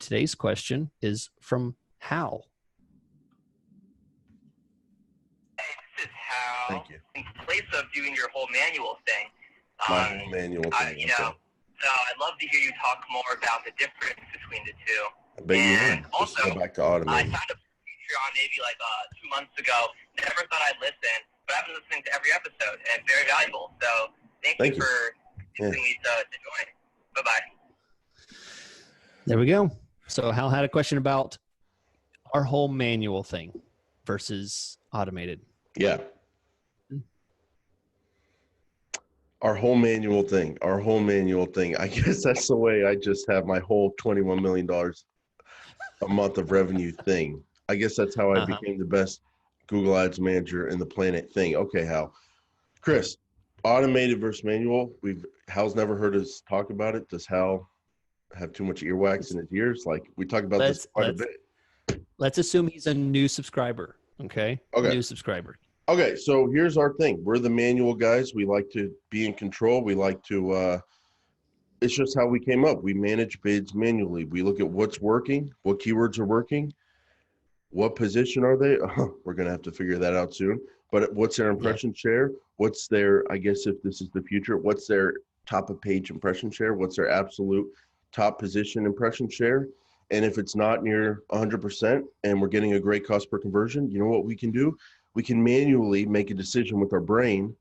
today's question is from Hal. This is how, Thank you. in place of doing your whole manual thing, My whole manual thing. so I'd love to hear you talk more about the difference between the two. I bet you And would. also, Let's go back to I automated. signed up for Patreon maybe like 2 months ago. Never thought I'd listen, but I've been listening to every episode, and it's very valuable. So thank you for asking me to join. Bye-bye. There we go. So Hal had a question about our whole manual thing versus automated. Yeah. Our whole manual thing. I guess that's the way I just have my whole $21 million a month of revenue thing. I guess that's how I became the best Google Ads manager in the planet thing. Okay, Hal. Chris, automated versus manual. Hal's never heard us talk about it. Does Hal have too much earwax in his ears? Like, we talk about this quite a bit. Let's assume he's a new subscriber. Okay. New subscriber. Okay, so here's our thing. We're the manual guys. We like to be in control. We like to, it's just how we came up. We manage bids manually. We look at what's working, what keywords are working, what position are they? We're going to have to figure that out soon. But what's their impression share? What's their, I guess if this is the future, what's their top of page impression share? What's their absolute top position impression share? And if it's not near 100% and we're getting a great cost per conversion, you know what we can do? We can manually make a decision with our brain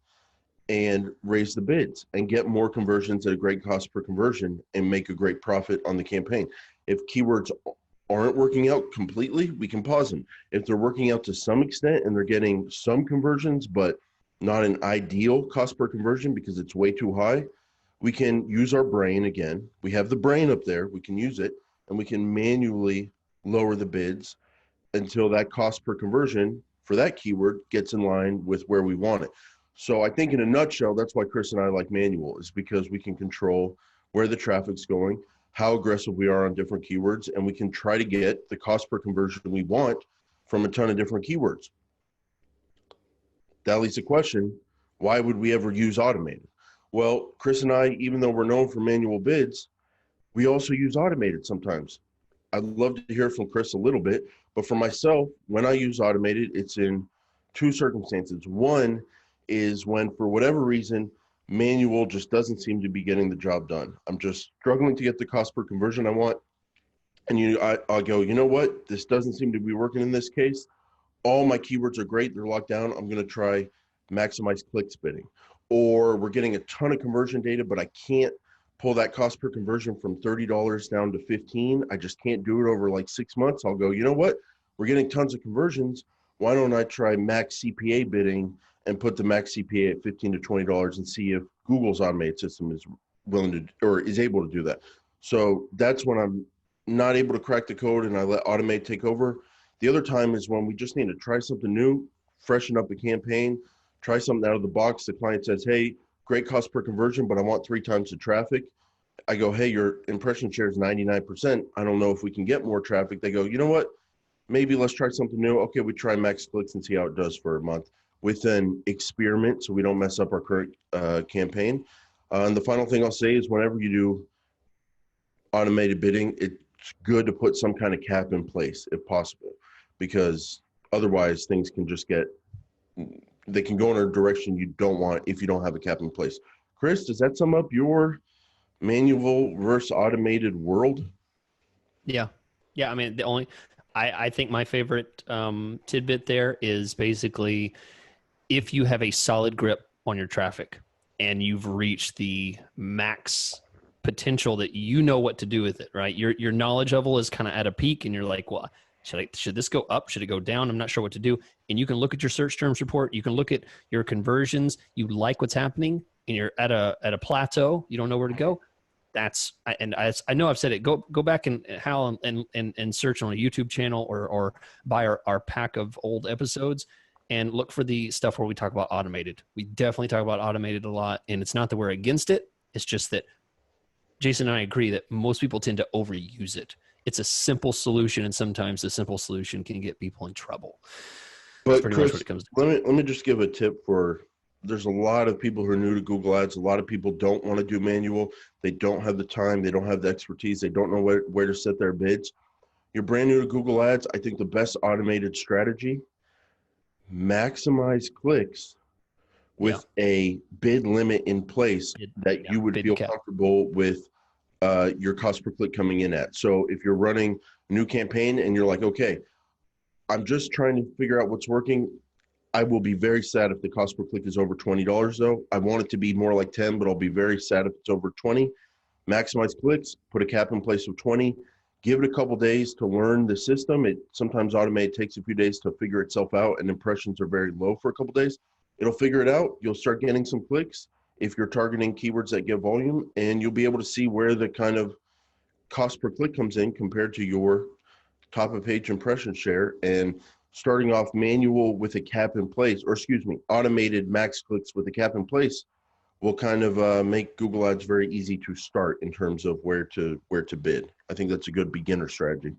and raise the bids and get more conversions at a great cost per conversion and make a great profit on the campaign. If keywords aren't working out completely, we can pause them. If they're working out to some extent and they're getting some conversions, but not an ideal cost per conversion because it's way too high, we can use our brain again. We have the brain up there. We can use it and we can manually lower the bids until that cost per conversion for that keyword gets in line with where we want it. So I think in a nutshell, that's why Chris and I like manual, is because we can control where the traffic's going, how aggressive we are on different keywords, and we can try to get the cost per conversion we want from a ton of different keywords. That leads to the question, why would we ever use automated? Well, Chris and I, even though we're known for manual bids, we also use automated sometimes. I'd love to hear from Chris a little bit, but for myself, when I use automated, it's in two circumstances. One is when, for whatever reason, manual just doesn't seem to be getting the job done. I'm just struggling to get the cost per conversion I want. And I'll go, you know what? This doesn't seem to be working in this case. All my keywords are great. They're locked down. I'm going to try maximize clicks bidding. Or we're getting a ton of conversion data, but I can't pull that cost per conversion from $30 down to 15. I just can't do it over like 6 months. I'll go, you know what? We're getting tons of conversions. Why don't I try max CPA bidding and put the max CPA at $15 to $20 and see if Google's automated system is willing to, or is able to do that. So that's when I'm not able to crack the code and I let automate take over. The other time is when we just need to try something new, freshen up a campaign, try something out of the box. The client says, hey, great cost per conversion, but I want 3 times the traffic. I go, hey, your impression share is 99%. I don't know if we can get more traffic. They go, you know what? Maybe let's try something new. Okay, we try max clicks and see how it does for a month with an experiment so we don't mess up our current campaign. And the final thing I'll say is whenever you do automated bidding, it's good to put some kind of cap in place if possible, because otherwise things can just they can go in a direction you don't want if you don't have a cap in place. Chris, does that sum up your manual versus automated world? Yeah. I mean, I think my favorite tidbit there is basically if you have a solid grip on your traffic and you've reached the max potential that you know what to do with it, right? Your knowledge level is kind of at a peak and you're like, well, should this go up? Should it go down? I'm not sure what to do. And you can look at your search terms report. You can look at your conversions. You like what's happening and you're at a plateau. You don't know where to go. I know I've said it. Go back and Hal and search on a YouTube channel or buy our pack of old episodes and look for the stuff where we talk about automated. We definitely talk about automated a lot, and it's not that we're against it. It's just that Jason and I agree that most people tend to overuse it. It's a simple solution, and sometimes the simple solution can get people in trouble. But Chris, let me just give a tip for there's a lot of people who are new to Google Ads. A lot of people don't want to do manual. They don't have the time. They don't have the expertise. They don't know where to set their bids. You're brand new to Google Ads. I think the best automated strategy, maximize clicks with a bid limit in place that you would feel comfortable with your cost per click coming in at. So if you're running a new campaign and you're like, okay, I'm just trying to figure out what's working, I will be very sad if the cost per click is over $20 though. I want it to be more like 10, but I'll be very sad if it's over 20. Maximize clicks, put a cap in place of 20, give it a couple days to learn the system. It sometimes automate takes a few days to figure itself out, and impressions are very low for a couple days. It'll figure it out. You'll start getting some clicks if you're targeting keywords that get volume, and you'll be able to see where the kind of cost per click comes in compared to your top of page impression share. And starting off manual with a cap in place, or excuse me, automated max clicks with a cap in place will kind of make Google Ads very easy to start in terms of where to bid. I think that's a good beginner strategy.